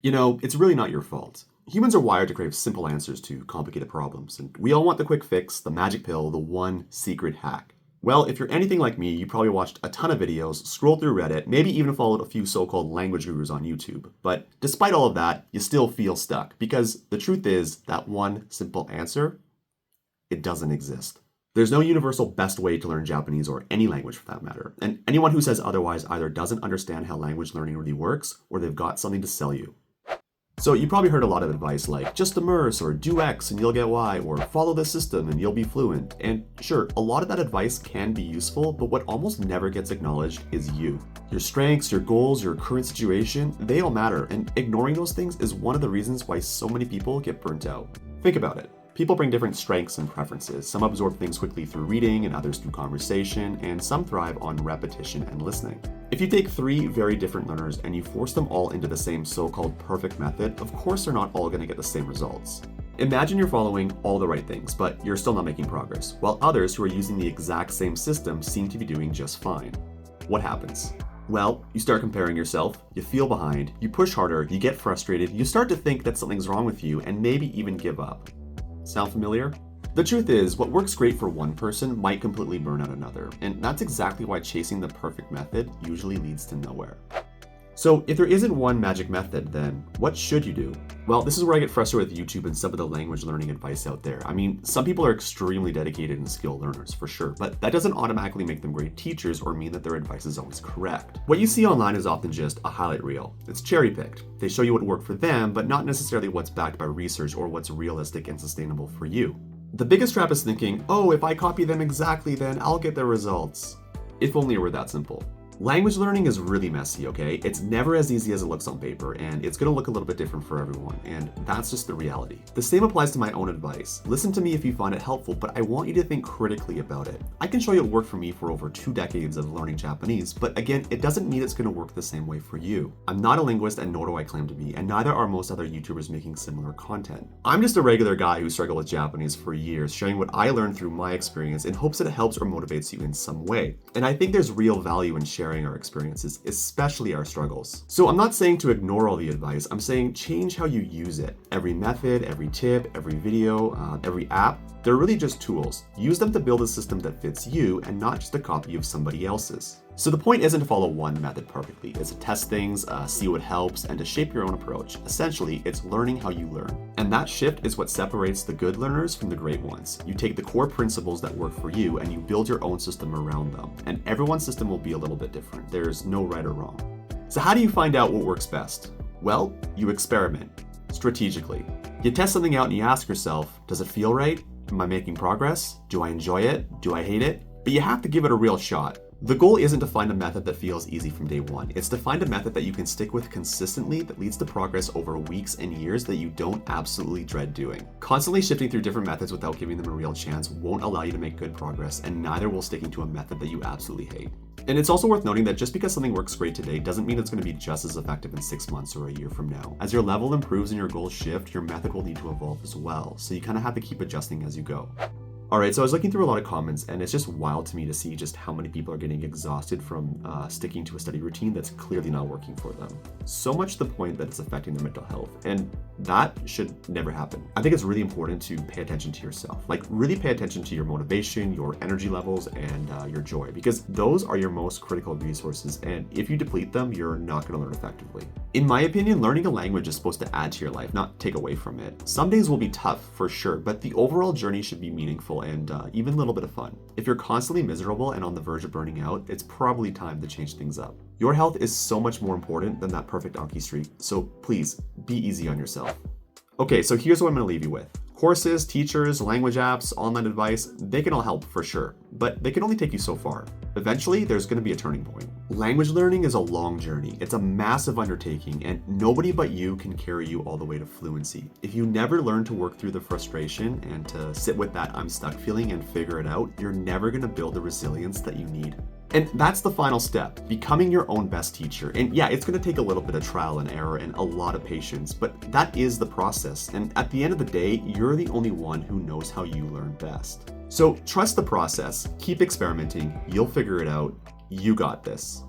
It's really not your fault. Humans are wired to crave simple answers to complicated problems, and we all want the quick fix, the magic pill, the one secret hack. Well, if you're anything like me, you probably watched a ton of videos, scrolled through Reddit, maybe even followed a few so-called language gurus on YouTube. But despite all of that, you still feel stuck, because the truth is that one simple answer, it doesn't exist. There's no universal best way to learn Japanese or any language for that matter, and anyone who says otherwise either doesn't understand how language learning really works, or they've got something to sell you. So you probably heard a lot of advice like, just immerse, or do X and you'll get Y, or follow the system and you'll be fluent. And sure, a lot of that advice can be useful, but what almost never gets acknowledged is you. Your strengths, your goals, your current situation, they all matter, and ignoring those things is one of the reasons why so many people get burnt out. Think about it. People bring different strengths and preferences. Some absorb things quickly through reading and others through conversation, and some thrive on repetition and listening. If you take three very different learners and you force them all into the same so-called perfect method, of course they're not all going to get the same results. Imagine you're following all the right things, but you're still not making progress, while others who are using the exact same system seem to be doing just fine. What happens? Well, you start comparing yourself, you feel behind, you push harder, you get frustrated, you start to think that something's wrong with you, and maybe even give up. Sound familiar? The truth is, what works great for one person might completely burn out another, and that's exactly why chasing the perfect method usually leads to nowhere. So if there isn't one magic method, then what should you do? Well, this is where I get frustrated with YouTube and some of the language learning advice out there. I mean, some people are extremely dedicated and skilled learners, for sure, but that doesn't automatically make them great teachers or mean that their advice is always correct. What you see online is often just a highlight reel. It's cherry-picked. They show you what worked for them, but not necessarily what's backed by research or what's realistic and sustainable for you. The biggest trap is thinking, oh, if I copy them exactly, then I'll get the results. If only it were that simple. Language learning is really messy, okay? It's never as easy as it looks on paper, and it's gonna look a little bit different for everyone, and that's just the reality. The same applies to my own advice. Listen to me if you find it helpful, but I want you to think critically about it. I can show you it worked for me for over 2 decades of learning Japanese, but again, it doesn't mean it's gonna work the same way for you. I'm not a linguist, and nor do I claim to be, and neither are most other YouTubers making similar content. I'm just a regular guy who struggled with Japanese for years, sharing what I learned through my experience in hopes that it helps or motivates you in some way. And I think there's real value in sharing our experiences, especially our struggles. So I'm not saying to ignore all the advice, I'm saying change how you use it. Every method, every tip, every video, every app, they're really just tools. Use them to build a system that fits you and not just a copy of somebody else's. So the point isn't to follow one method perfectly, it's to test things, see what helps, and to shape your own approach. Essentially, it's learning how you learn. And that shift is what separates the good learners from the great ones. You take the core principles that work for you and you build your own system around them. And everyone's system will be a little bit different. There's no right or wrong. So how do you find out what works best? Well, you experiment, strategically. You test something out and you ask yourself, does it feel right? Am I making progress? Do I enjoy it? Do I hate it? But you have to give it a real shot. The goal isn't to find a method that feels easy from day one. It's to find a method that you can stick with consistently that leads to progress over weeks and years that you don't absolutely dread doing. Constantly shifting through different methods without giving them a real chance won't allow you to make good progress, and neither will sticking to a method that you absolutely hate. And it's also worth noting that just because something works great today doesn't mean it's going to be just as effective in 6 months or a year from now. As your level improves and your goals shift, your method will need to evolve as well, so you kind of have to keep adjusting as you go. Alright, so I was looking through a lot of comments, and it's just wild to me to see just how many people are getting exhausted from sticking to a study routine that's clearly not working for them. So much to the point that it's affecting their mental health, and that should never happen. I think it's really important to pay attention to yourself. Like, really pay attention to your motivation, your energy levels, and your joy, because those are your most critical resources, and if you deplete them, you're not going to learn effectively. In my opinion, learning a language is supposed to add to your life, not take away from it. Some days will be tough, for sure, but the overall journey should be meaningful and even a little bit of fun. If you're constantly miserable and on the verge of burning out, it's probably time to change things up. Your health is so much more important than that perfect Anki streak, so please, be easy on yourself. Okay, so here's what I'm going to leave you with. Courses, teachers, language apps, online advice, they can all help for sure, but they can only take you so far. Eventually, there's going to be a turning point. Language learning is a long journey. It's a massive undertaking, and nobody but you can carry you all the way to fluency. If you never learn to work through the frustration and to sit with that I'm stuck feeling and figure it out, you're never going to build the resilience that you need. And that's the final step, becoming your own best teacher. And yeah, it's going to take a little bit of trial and error and a lot of patience, but that is the process. And at the end of the day, you're the only one who knows how you learn best. So trust the process, keep experimenting, you'll figure it out, you got this.